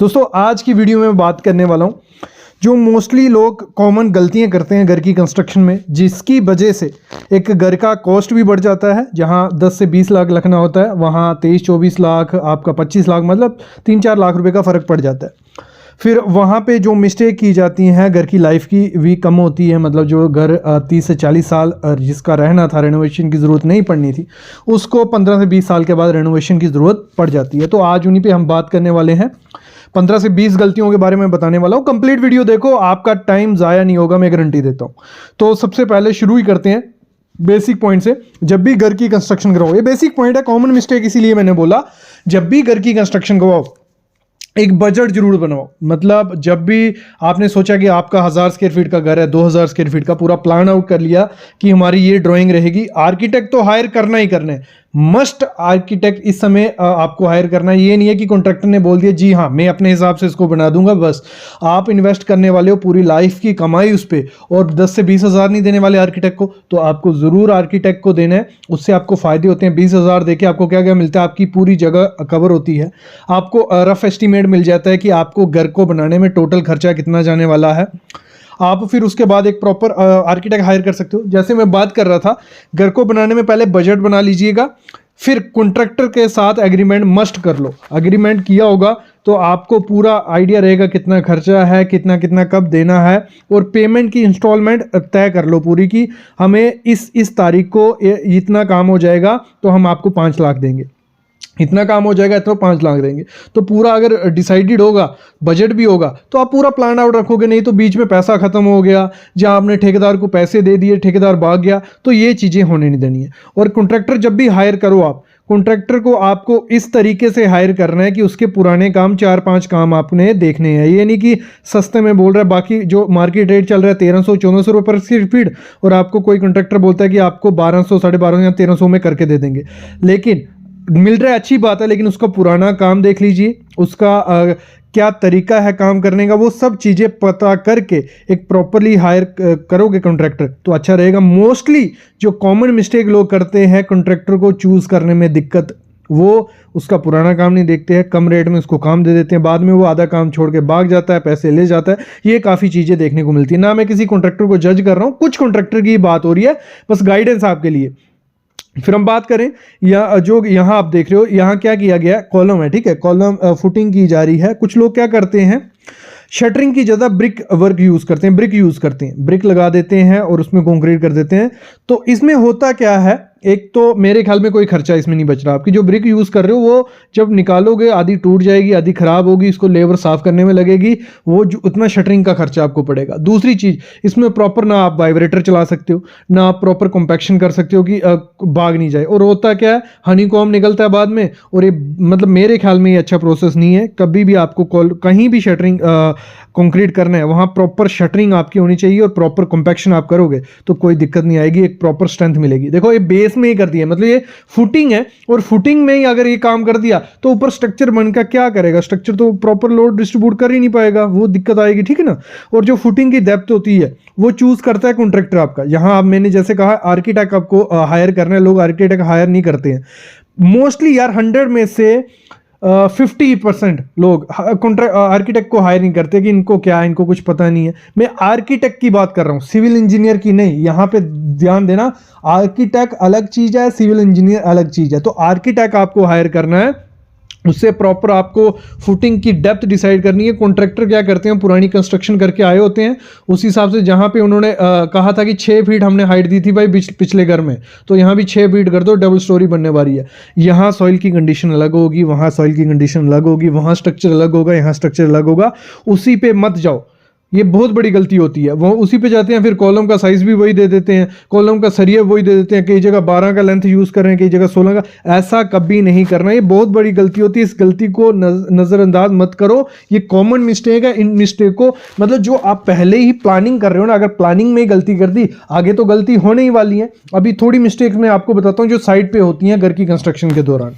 दोस्तों आज की वीडियो में बात करने वाला हूँ जो मोस्टली लोग कॉमन गलतियाँ करते हैं घर की कंस्ट्रक्शन में, जिसकी वजह से एक घर का कॉस्ट भी बढ़ जाता है। जहाँ 10 से 20 लाख लगना होता है वहाँ 23-24 लाख, आपका 25 लाख, मतलब 3-4 लाख रुपए का फ़र्क पड़ जाता है। फिर वहाँ पे जो मिस्टेक की जाती हैं, घर की लाइफ की भी कम होती है। मतलब जो घर 30 से 40 साल जिसका रहना था, रेनोवेशन की ज़रूरत नहीं पड़नी थी, उसको 15 से 20 साल के बाद रेनोवेशन की ज़रूरत पड़ जाती है। तो आज उन्हीं पे हम बात करने वाले हैं। 15 से 20 गलतियों के बारे में बताने वाला हूँ। कंप्लीट वीडियो देखो, आपका टाइम ज़ाया नहीं होगा, मैं गारंटी देता हूँ। तो सबसे पहले शुरू ही करते हैं बेसिक पॉइंट से। जब भी घर की कंस्ट्रक्शन कराओ, ये बेसिक पॉइंट है, कॉमन मिस्टेक इसीलिए मैंने बोला, जब भी घर की कंस्ट्रक्शन करवाओ एक बजट जरूर बनाओ। मतलब जब भी आपने सोचा कि आपका 1000 स्क्वायर फीट का घर है, 2000 स्क्वायर फीट का, पूरा प्लान आउट कर लिया कि हमारी ये ड्राइंग रहेगी, आर्किटेक्ट तो हायर करना ही करना है। मस्ट आर्किटेक्ट इस समय आपको हायर करना है। ये नहीं है कि कॉन्ट्रैक्टर ने बोल दिया जी हाँ मैं अपने हिसाब से इसको बना दूंगा, बस। आप इन्वेस्ट करने वाले हो पूरी लाइफ की कमाई उस पर, और 10 से 20 हज़ार नहीं देने वाले आर्किटेक्ट को, तो आपको ज़रूर आर्किटेक्ट को देना है। उससे आपको फ़ायदे होते हैं। 20 हज़ार देके आपको क्या क्या मिलता है, आपकी पूरी जगह कवर होती है। आपको रफ एस्टीमेट मिल जाता है कि आपको घर को बनाने में टोटल खर्चा कितना जाने वाला है। आप फिर उसके बाद एक प्रॉपर आर्किटेक्ट हायर कर सकते हो। जैसे मैं बात कर रहा था, घर को बनाने में पहले बजट बना लीजिएगा, फिर कॉन्ट्रैक्टर के साथ एग्रीमेंट मस्ट कर लो। एग्रीमेंट किया होगा तो आपको पूरा आइडिया रहेगा कितना खर्चा है, कितना कितना कब देना है, और पेमेंट की इंस्टॉलमेंट तय कर लो पूरी की। हमें इस तारीख को इतना काम हो जाएगा तो हम आपको 5 लाख देंगे, इतना काम हो जाएगा तो 5 लाख देंगे। तो पूरा अगर डिसाइडेड होगा, बजट भी होगा, तो आप पूरा प्लान आउट रखोगे। नहीं तो बीच में पैसा खत्म हो गया, जहां आपने ठेकेदार को पैसे दे दिए, ठेकेदार भाग गया, तो ये चीज़ें होने नहीं देनी है। और कॉन्ट्रैक्टर जब भी हायर करो आप, कॉन्ट्रैक्टर को आपको इस तरीके से हायर करना है कि उसके पुराने काम 4-5 काम आपने देखने हैं। ये नहीं कि सस्ते में बोल रहा है, बाकी जो मार्केट रेट चल रहा है 1300-1400 रुपये पर स्क्वायर फीट, और आपको कोई कॉन्ट्रैक्टर बोलता है कि आपको 1200, 1250 या 1300 में करके दे देंगे। लेकिन मिल रहा है, अच्छी बात है, लेकिन उसका पुराना काम देख लीजिए, उसका क्या तरीका है काम करने का, वो सब चीज़ें पता करके एक प्रॉपरली हायर करोगे कॉन्ट्रैक्टर तो अच्छा रहेगा। मोस्टली जो कॉमन मिस्टेक लोग करते हैं कॉन्ट्रैक्टर को चूज़ करने में दिक्कत, वो उसका पुराना काम नहीं देखते हैं, कम रेट में उसको काम दे देते हैं, बाद में वो आधा काम छोड़ के भाग जाता है, पैसे ले जाता है। ये काफ़ी चीज़ें देखने को मिलती है। ना मैं किसी कॉन्ट्रैक्टर को जज कर रहा हूँ, कुछ कॉन्ट्रैक्टर की बात हो रही है, बस गाइडेंस आपके लिए। फिर हम बात करें या जो यहाँ आप देख रहे हो, यहाँ क्या किया गया, कॉलम है, ठीक है, कॉलम फुटिंग की जा रही है। कुछ लोग क्या करते हैं, शटरिंग की ज़्यादा ब्रिक वर्क यूज़ करते हैं, ब्रिक यूज़ करते हैं, ब्रिक लगा देते हैं और उसमें कंक्रीट कर देते हैं। तो इसमें होता क्या है, एक तो मेरे ख्याल में कोई खर्चा इसमें नहीं बच रहा। आपकी जो ब्रिक यूज़ कर रहे हो वो जब निकालोगे आधी टूट जाएगी, आधी खराब होगी, इसको लेबर साफ करने में लगेगी, वो जो उतना शटरिंग का खर्चा आपको पड़ेगा। दूसरी चीज़, इसमें प्रॉपर ना आप वाइब्रेटर चला सकते हो, ना आप प्रॉपर कॉम्पैक्शन कर सकते हो कि भाग नहीं जाए। और होता क्या है, हनीकॉम्ब निकलता है बाद में, और ये मतलब मेरे ख्याल में ये अच्छा प्रोसेस नहीं है। कभी भी आपको कहीं भी शटरिंग कंक्रीट करना है, वहाँ प्रॉपर शटरिंग आपकी होनी चाहिए, और प्रॉपर कॉम्पैक्शन आप करोगे तो कोई दिक्कत नहीं आएगी, एक प्रॉपर स्ट्रेंथ मिलेगी। देखो ये बेस में ही कर दिया, मतलब ये फुटिंग है, और फुटिंग में ही अगर ये काम कर दिया तो ऊपर स्ट्रक्चर बनकर क्या करेगा, स्ट्रक्चर तो प्रॉपर लोड डिस्ट्रीब्यूट कर ही नहीं पाएगा, वो दिक्कत आएगी, ठीक है ना। और जो फुटिंग की डेप्थ होती है वो चूज करता है कॉन्ट्रैक्टर आपका। यहाँ आप, मैंने जैसे कहा, आर्किटेक्ट आपको हायर करना है, लोग आर्किटेक्ट हायर नहीं करते हैं मोस्टली यार। 100 में से 50% लोग आर्किटेक्ट को हायर नहीं करते कि इनको क्या है, इनको कुछ पता नहीं है। मैं आर्किटेक्ट की बात कर रहा हूँ, सिविल इंजीनियर की नहीं। यहाँ पे ध्यान देना, आर्किटेक्ट अलग चीज़ है, सिविल इंजीनियर अलग चीज़ है। तो आर्किटेक्ट आपको हायर करना है, उससे प्रॉपर आपको फुटिंग की डेप्थ डिसाइड करनी है। कॉन्ट्रैक्टर क्या करते हैं, पुरानी कंस्ट्रक्शन करके आए होते हैं, उस हिसाब से जहाँ पे उन्होंने कहा था कि 6 फीट हमने हाइट दी थी भाई पिछले घर में, तो यहाँ भी 6 फीट कर दो, डबल स्टोरी बनने वाली है। यहाँ सॉइल की कंडीशन अलग होगी, वहाँ सॉइल की कंडीशन अलग होगी, वहाँ स्ट्रक्चर अलग होगा, यहाँ स्ट्रक्चर अलग होगा। उसी पे मत जाओ, ये बहुत बड़ी गलती होती है। वो उसी पे जाते हैं, फिर कॉलम का साइज भी वही दे देते हैं, कॉलम का सरिया वही दे देते हैं, कई जगह 12 का लेंथ यूज़ कर रहे हैं, कई जगह 16 का। ऐसा कभी नहीं करना, ये बहुत बड़ी गलती होती है। इस गलती को नज़रअंदाज मत करो, ये कॉमन मिस्टेक है। इन मिस्टेक को, मतलब जो आप पहले ही प्लानिंग कर रहे हो ना, अगर प्लानिंग में ही गलती कर दी, आगे तो गलती होने ही वाली है। अभी थोड़ी मिस्टेक मैं आपको बताता हूँ जो साइड पे होती हैं घर की कंस्ट्रक्शन के दौरान।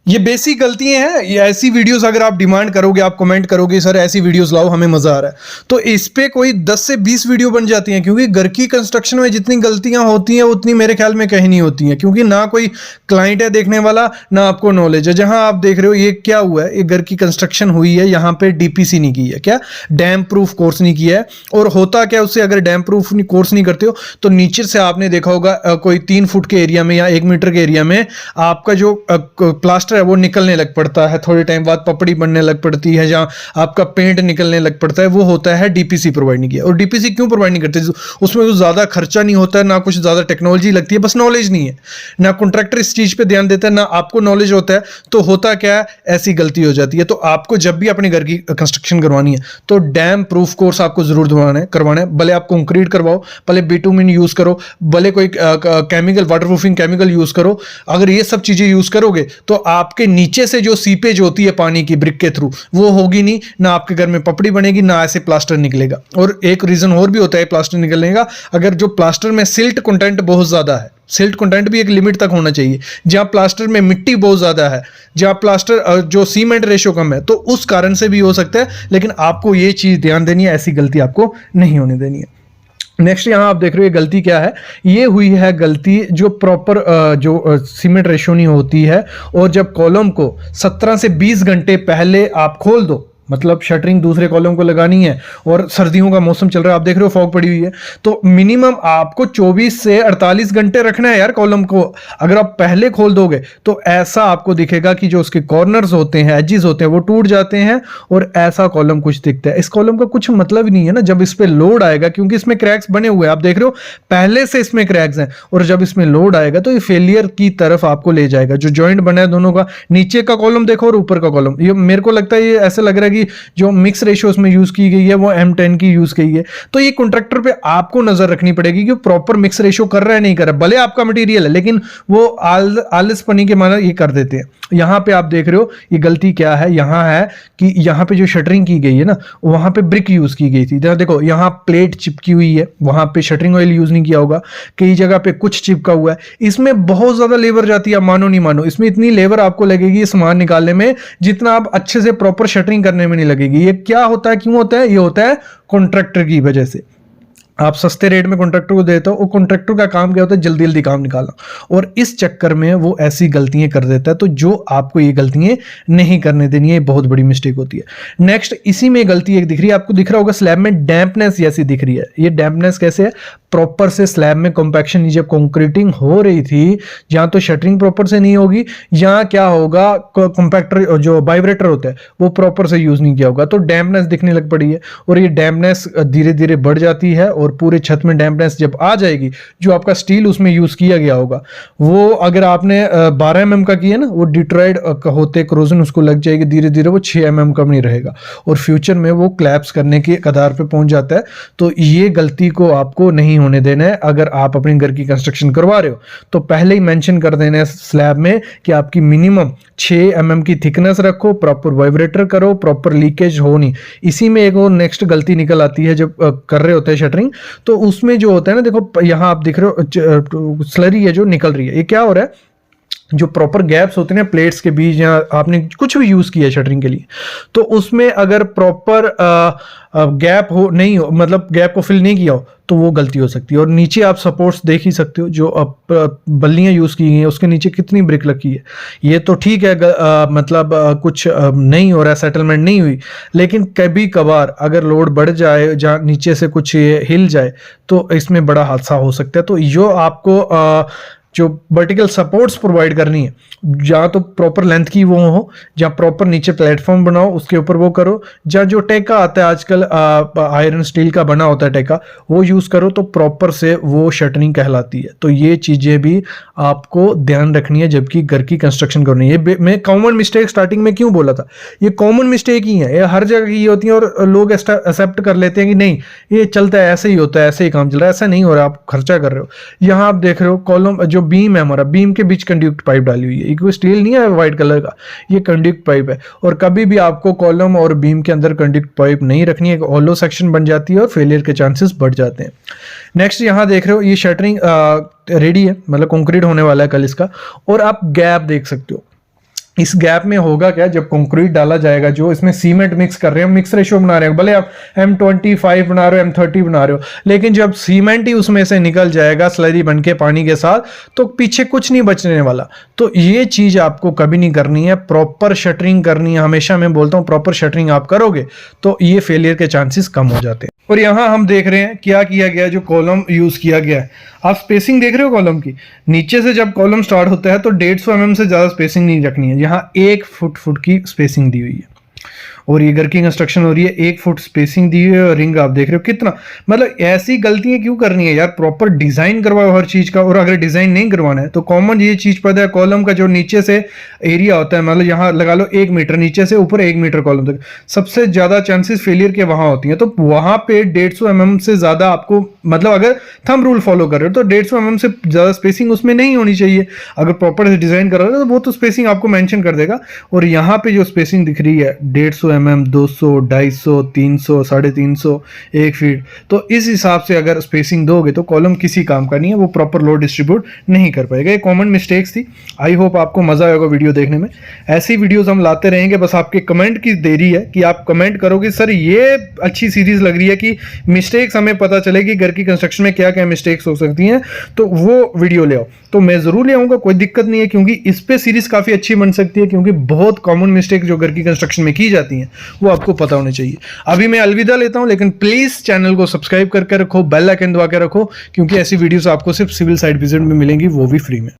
ये बेसिक गलतियां हैं। ये ऐसी वीडियोस अगर आप डिमांड करोगे, आप कमेंट करोगे सर ऐसी वीडियोस लाओ, हमें मजा आ रहा है, तो इस पे कोई 10 से 20 वीडियो बन जाती हैं, क्योंकि घर की कंस्ट्रक्शन में जितनी गलतियां होती हैं उतनी मेरे ख्याल में कहीं नहीं होती हैं, क्योंकि ना कोई क्लाइंट है देखने वाला, ना आपको नॉलेज है। जहां आप देख रहे हो ये क्या हुआ है, ये घर की कंस्ट्रक्शन हुई है, यहाँ पे डीपीसी नहीं की है, क्या डैम प्रूफ कोर्स नहीं किया है। और होता क्या उससे, अगर डैम प्रूफ कोर्स नहीं करते हो तो नीचे से आपने देखा होगा कोई 3 फुट के एरिया में या 1 मीटर के एरिया में आपका जो प्लास्टर है वो निकलने लग पड़ता है, थोड़े टाइम बाद पपड़ी बनने लग पड़ती है, जहां आपका पेंट निकलने लग पड़ता है, वो होता है डीपीसी प्रोवाइड नहीं किया। और डीपीसी क्यों प्रोवाइड नहीं करते, उसमें कुछ ज्यादा खर्चा नहीं होता है, ना कुछ ज्यादा टेक्नोलॉजी लगती है, बस नॉलेज नहीं है, ना कॉन्ट्रैक्टर इस चीज पे ध्यान देता है, ना आपको नॉलेज होता है। तो होता क्या है, ऐसी गलती हो जाती है। तो आपको जब भी अपने घर की कंस्ट्रक्शन करवानी है तो डैम प्रूफ कोर्स आपको जरूर करवाना है। भले आप कंक्रीट करवाओ, भले बिटुमिन यूज करो, भले कोई chemical water proofing chemical use करो, अगर ये सब चीजें यूज करोगे तो आपके नीचे से जो सीपेज होती है पानी की ब्रिक के थ्रू वो होगी नहीं, ना आपके घर में पपड़ी बनेगी, ना ऐसे प्लास्टर निकलेगा। और एक रीजन और भी होता है प्लास्टर निकलने का, अगर जो प्लास्टर में सिल्ट कंटेंट बहुत ज्यादा है, सिल्ट कंटेंट भी एक लिमिट तक होना चाहिए। जहां प्लास्टर में मिट्टी बहुत ज्यादा है, जहां प्लास्टर जो सीमेंट रेशियो कम है, तो उस कारण से भी हो सकता है। लेकिन आपको ये चीज ध्यान देनी है, ऐसी गलती आपको नहीं होने देनी है। नेक्स्ट यहां आप देख रहे हो ये गलती क्या है, ये हुई है गलती जो प्रॉपर जो सीमेंट रेशियो नहीं होती है, और जब कॉलम को 17 से 20 घंटे पहले आप खोल दो, मतलब शटरिंग दूसरे कॉलम को लगानी है और सर्दियों का मौसम चल रहा है, आप देख रहे हो फॉग पड़ी हुई है, तो मिनिमम आपको 24 से 48 घंटे रखना है यार कॉलम को। अगर आप पहले खोल दोगे तो ऐसा आपको दिखेगा कि जो उसके कॉर्नर्स होते हैं, एजेस होते हैं, वो टूट जाते हैं और ऐसा कॉलम कुछ दिखता है। इस कॉलम का कुछ मतलब ही नहीं है ना जब इस पे लोड आएगा, क्योंकि इसमें क्रैक्स बने हुए हैं, आप देख रहे हो पहले से इसमें क्रैक्स हैं, और जब इसमें लोड आएगा तो ये फेलियर की तरफ आपको ले जाएगा। जो जॉइंट बना है दोनों का, नीचे का कॉलम देखो और ऊपर का कॉलम, ये मेरे को लगता है ये ऐसा लग रहा है कि जो मिक्स रेशियो उसमें यूज की गई है वो M10 की यूज की गई है। तो ये कॉन्ट्रैक्टर पे आपको नजर रखनी पड़ेगी कि प्रॉपर मिक्स रेशियो कर रहा है नहीं कर रहा। भले आपका मटेरियल है लेकिन वो आलसपनी के माना ये कर देते हैं। यहां पे आप देख रहे हो ये गलती क्या है, यहां है कि यहां पे जो शटरिंग की गई है ना, वहां पे ब्रिक यूज की गई थी। देखो यहां प्लेट चिपकी हुई है, वहां पे शटरिंग ऑयल यूज नहीं किया होगा, कई जगह पे कुछ चिपका हुआ है। इसमें बहुत ज्यादा लेबर जाती है, मानो नहीं मानो, इसमें इतनी लेबर आपको लगेगी सामान निकालने में जितना आप अच्छे से प्रॉपर शटरिंग करने में नहीं लगेगी। ये क्या होता है, क्यों होता है, ये होता है कॉन्ट्रैक्टर की वजह से। आप सस्ते रेट में कॉन्ट्रैक्टर को देते हो, वो कॉन्ट्रैक्टर का काम क्या होता है, जल्दी जल्दी काम निकालना, और इस चक्कर में वो ऐसी गलतियां कर देता है। तो जो आपको ये गलतियां नहीं करने देनी है, बहुत बड़ी मिस्टेक होती है। नेक्स्ट इसी में गलती एक दिख रही है, आपको दिख रहा होगा स्लैब में डैम्पनेस जैसी दिख रही है। ये डैम्पनेस कैसे है, प्रॉपर से स्लैब में कॉम्पैक्शन, जब कंक्रीटिंग हो रही थी, जहां तो शटरिंग प्रॉपर से नहीं होगी, यहाँ क्या होगा, कॉम्पैक्टर जो वाइब्रेटर होता है वो प्रॉपर से यूज नहीं किया होगा, तो डैम्पनेस दिखने लग पड़ी है। और ये डैम्पनेस धीरे धीरे बढ़ जाती है, और पूरे छत में डैम्पनेस जब आ जाएगी, जो आपका स्टील उसमें यूज किया गया होगा, वो अगर आपने 12 mm का किया ना, वो डिट्रॉइड होते क्रोजन उसको लग जाएगी, धीरे धीरे वो 6 mm का नहीं रहेगा, और फ्यूचर में वो क्लैप्स करने के कगार पे पहुंच जाता है। तो ये गलती को आपको नहीं होने देना है। अगर आप अपने घर की कंस्ट्रक्शन करवा रहे हो तो पहले ही मेंशन कर देना है स्लैब में कि आपकी मिनिमम 6 mm की थिकनेस रखो, प्रॉपर वाइब्रेटर करो, प्रॉपर लीकेज हो नहीं। इसी में एक और नेक्स्ट गलती निकल आती है जब कर रहे होते हैं शटरिंग, तो उसमें जो होता है ना, देखो यहां आप दिख रहे हो स्लरी है जो निकल रही है, ये क्या हो रहा है, जो प्रॉपर गैप्स होते हैं प्लेट्स के बीच, या आपने कुछ भी यूज किया है शटरिंग के लिए, तो उसमें अगर प्रॉपर गैप हो नहीं हो, मतलब गैप को फिल नहीं किया हो, तो वो गलती हो सकती है। और नीचे आप सपोर्ट्स देख ही सकते हो, जो बल्लियां यूज की गई हैं उसके नीचे कितनी ब्रिक लगी है। ये तो ठीक है, मतलब कुछ नहीं हो रहा है, सेटलमेंट नहीं हुई, लेकिन कभी कभार अगर लोड बढ़ जाए, जहाँ नीचे से कुछ हिल जाए, तो इसमें बड़ा हादसा हो सकता है। तो जो आपको जो वर्टिकल सपोर्ट्स प्रोवाइड करनी है, जहाँ तो प्रॉपर लेंथ की वो हो, जहाँ प्रॉपर नीचे प्लेटफॉर्म बनाओ उसके ऊपर वो करो, जहाँ जो टेका आता है आजकल आयरन स्टील का बना होता है टेका, वो यूज करो, तो प्रॉपर से वो शटरिंग कहलाती है। तो ये चीजें भी आपको ध्यान रखनी है जबकि घर की कंस्ट्रक्शन करनी है। मैं कॉमन मिस्टेक स्टार्टिंग में क्यों बोला था, ये कॉमन मिस्टेक ही है, ये हर जगह की होती है, और लोग एक्सेप्ट कर लेते हैं कि नहीं ये चलता है, ऐसे ही होता है, ऐसे ही काम चल रहा है। ऐसा नहीं हो रहा, आप खर्चा कर रहे हो। यहाँ आप देख रहे हो कॉलम जो बीम है, हमारा बीम के बीच कंडक्ट पाइप डाली हुई है, कोई स्टील नहीं है व्हाइट कलर का, ये कंडक्ट पाइप है। और कभी भी आपको कॉलम और बीम के अंदर कंडक्ट पाइप नहीं रखनी है, हॉलो सेक्शन बन जाती है और फेलियर के चांसेस बढ़ जाते हैं। नेक्स्ट यहां देख रहे हो ये शटरिंग रेडी है, मतलब कंक्रीट होने वाला है कल इसका, और आप गैप देख सकते हो। इस गैप में होगा क्या, जब कंक्रीट डाला जाएगा, जो इसमें सीमेंट मिक्स कर रहे हैं, मिक्स रेशियो बना रहे हैं, भले आप M25 बना रहे हो, M30 बना रहे हो, लेकिन जब सीमेंट ही उसमें से निकल जाएगा स्लरी बन के पानी के साथ, तो पीछे कुछ नहीं बचने वाला। तो ये चीज आपको कभी नहीं करनी है, प्रॉपर शटरिंग करनी है। हमेशा मैं बोलता हूँ प्रॉपर शटरिंग आप करोगे तो ये फेलियर के चांसेस कम हो जाते हैं। और यहाँ हम देख रहे हैं क्या किया गया, जो कॉलम यूज किया गया है, आप स्पेसिंग देख रहे हो कॉलम की, नीचे से जब कॉलम स्टार्ट होता है तो 150 mm से ज्यादा स्पेसिंग नहीं रखनी है। यहाँ 1 फुट की स्पेसिंग दी हुई है, और ये घर की कंस्ट्रक्शन हो रही है, 1 फुट स्पेसिंग दी हुई है, और रिंग आप देख रहे हो कितना, मतलब ऐसी गलतियां क्यों करनी है यार, प्रॉपर डिजाइन करवाओ हर चीज का। और अगर डिजाइन नहीं करवाना है तो कॉमन ये चीज पता है, कॉलम का जो नीचे से एरिया होता है, मतलब यहाँ लगा लो 1 मीटर, नीचे से ऊपर 1 मीटर कॉलम तक, सबसे ज्यादा चांसेस फेलियर के वहां होती हैं। तो वहां पे 150 mm से ज्यादा आपको, मतलब अगर थंब रूल फॉलो कर रहे हो तो 150 mm से ज्यादा स्पेसिंग उसमें नहीं होनी चाहिए। अगर प्रॉपर से डिजाइन कर रहे हो तो वो तो स्पेसिंग आपको मेंशन कर देगा। और यहाँ पे जो स्पेसिंग दिख रही है 150 mm, 200, 250, 300, 350, 1 फीट, तो इस हिसाब से अगर स्पेसिंग दोगे तो कॉलम किसी काम का नहीं है, वो प्रॉपर लोड डिस्ट्रीब्यूट नहीं कर पाएगा। ये कॉमन मिस्टेक्स थी। आई होप आपको मजा आएगा वीडियो देखने में। ऐसी वीडियोस हम लाते रहेंगे, बस आपके कमेंट की देरी है कि आप कमेंट करोगे सर ये अच्छी सीरीज लग रही है, कि मिस्टेक्स हमें पता चले कि घर की कंस्ट्रक्शन में क्या क्या मिस्टेक्स हो सकती हैं, तो वो वीडियो ले आओ। तो मैं जरूर ले आऊंगा, कोई दिक्कत नहीं है, क्योंकि इस पे सीरीज काफी अच्छी बन सकती है, क्योंकि बहुत कॉमन मिस्टेक जो घर की कंस्ट्रक्शन में की जाती हैं वो आपको पता होने चाहिए। अभी मैं अलविदा लेता हूं, लेकिन प्लीज चैनल को सब्सक्राइब करके रखो, बेल आइकन दबा के रखो, क्योंकि ऐसी वीडियोस आपको सिर्फ सिविल साइट विजिट में मिलेंगी, वो भी फ्री में।